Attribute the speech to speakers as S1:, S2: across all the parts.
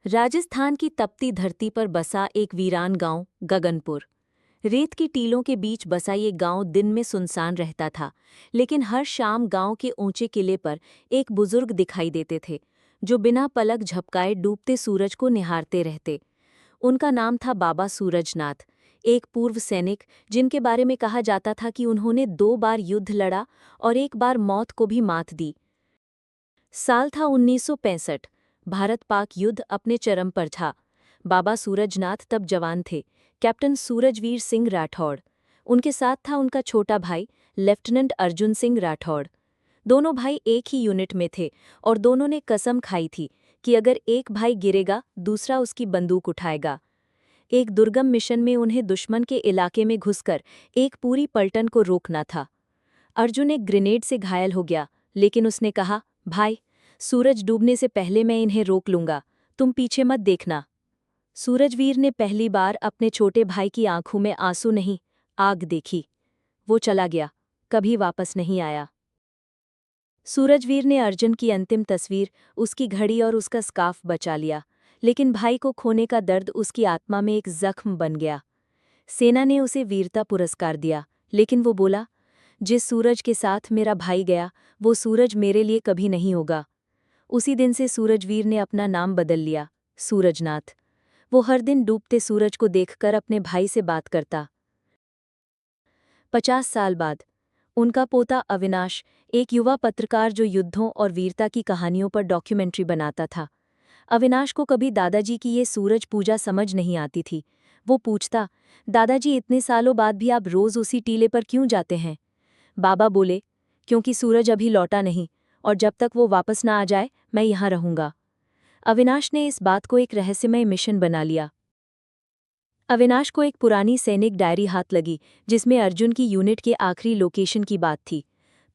S1: राजस्थान की तपती धरती पर बसा एक वीरान गांव गगनपुर। रेत की टीलों के बीच बसा ये गांव दिन में सुनसान रहता था, लेकिन हर शाम गांव के ऊंचे किले पर एक बुजुर्ग दिखाई देते थे, जो बिना पलक झपकाए डूबते सूरज को निहारते रहते। उनका नाम था बाबा सूरजनाथ, एक पूर्व सैनिक जिनके बारे में कहा जाता था कि उन्होंने 2 बार युद्ध लड़ा और एक बार मौत को भी मात दी। साल था 1965। भारत पाक युद्ध अपने चरम पर था। बाबा सूरजनाथ तब जवान थे, कैप्टन सूरजवीर सिंह राठौड़। उनके साथ था उनका छोटा भाई लेफ्टिनेंट अर्जुन सिंह राठौड़। दोनों भाई एक ही यूनिट में थे और दोनों ने कसम खाई थी कि अगर एक भाई गिरेगा दूसरा उसकी बंदूक उठाएगा। एक दुर्गम मिशन में उन्हें दुश्मन के इलाके में घुसकर एक पूरी पलटन को रोकना था। अर्जुन एक ग्रेनेड से घायल हो गया, लेकिन उसने कहा, भाई, सूरज डूबने से पहले मैं इन्हें रोक लूंगा, तुम पीछे मत देखना। सूरजवीर ने पहली बार अपने छोटे भाई की आंखों में आंसू नहीं, आग देखी। वो चला गया, कभी वापस नहीं आया। सूरजवीर ने अर्जुन की अंतिम तस्वीर, उसकी घड़ी और उसका स्कार्फ बचा लिया, लेकिन भाई को खोने का दर्द उसकी आत्मा में एक जख्म बन गया। सेना ने उसे वीरता पुरस्कार दिया, लेकिन वो बोला, जिस सूरज के साथ मेरा भाई गया, वो सूरज मेरे लिए कभी नहीं होगा। उसी दिन से सूरजवीर ने अपना नाम बदल लिया, सूरजनाथ। वो हर दिन डूबते सूरज को देखकर अपने भाई से बात करता। 50 साल बाद उनका पोता अविनाश, एक युवा पत्रकार जो युद्धों और वीरता की कहानियों पर डॉक्यूमेंट्री बनाता था। अविनाश को कभी दादाजी की ये सूरज पूजा समझ नहीं आती थी। वो पूछता, दादाजी, इतने सालों बाद भी आप रोज उसी टीले पर क्यों जाते हैं? बाबा बोले, क्योंकि सूरज अभी लौटा नहीं, और जब तक वो वापस ना आ जाए मैं यहाँ रहूंगा। अविनाश ने इस बात को एक रहस्यमय मिशन बना लिया। अविनाश को एक पुरानी सैनिक डायरी हाथ लगी, जिसमें अर्जुन की यूनिट के आखिरी लोकेशन की बात थी,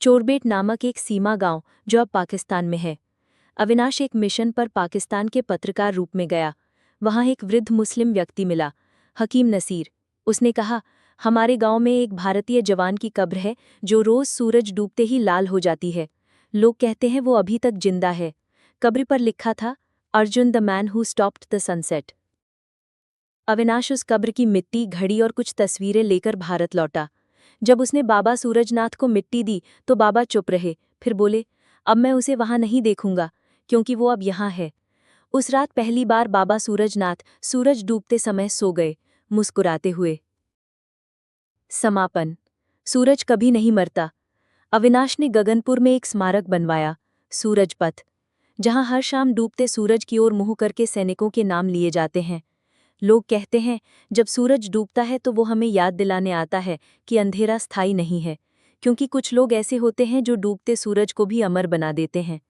S1: चोरबेट नामक एक सीमा गांव जो अब पाकिस्तान में है। अविनाश एक मिशन पर पाकिस्तान के पत्रकार रूप में गया। वहां एक वृद्ध मुस्लिम व्यक्ति मिला, हकीम नसीर। उसने कहा, हमारे गांव में एक भारतीय जवान की कब्र है जो रोज सूरज डूबते ही लाल हो जाती है। लोग कहते हैं वो अभी तक जिंदा है। कब्र पर लिखा था, Arjun the man who stopped the sunset. Avinash उस कब्र की मिट्टी, घड़ी और कुछ तस्वीरें लेकर भारत लौटा। जब उसने बाबा सूरजनाथ को मिट्टी दी तो बाबा चुप रहे, फिर बोले, अब मैं उसे वहां नहीं देखूंगा, क्योंकि वो अब यहाँ है। उस रात पहली बार बाबा सूरजनाथ सूरज डूबते समय सो गए, मुस्कुराते हुए। समापन। सूरज कभी नहीं मरता। अविनाश ने गगनपुर में एक स्मारक बनवाया, सूरज पथ, जहां हर शाम डूबते सूरज की ओर मुंह करके सैनिकों के नाम लिए जाते हैं। लोग कहते हैं, जब सूरज डूबता है तो वो हमें याद दिलाने आता है कि अंधेरा स्थायी नहीं है, क्योंकि कुछ लोग ऐसे होते हैं जो डूबते सूरज को भी अमर बना देते हैं।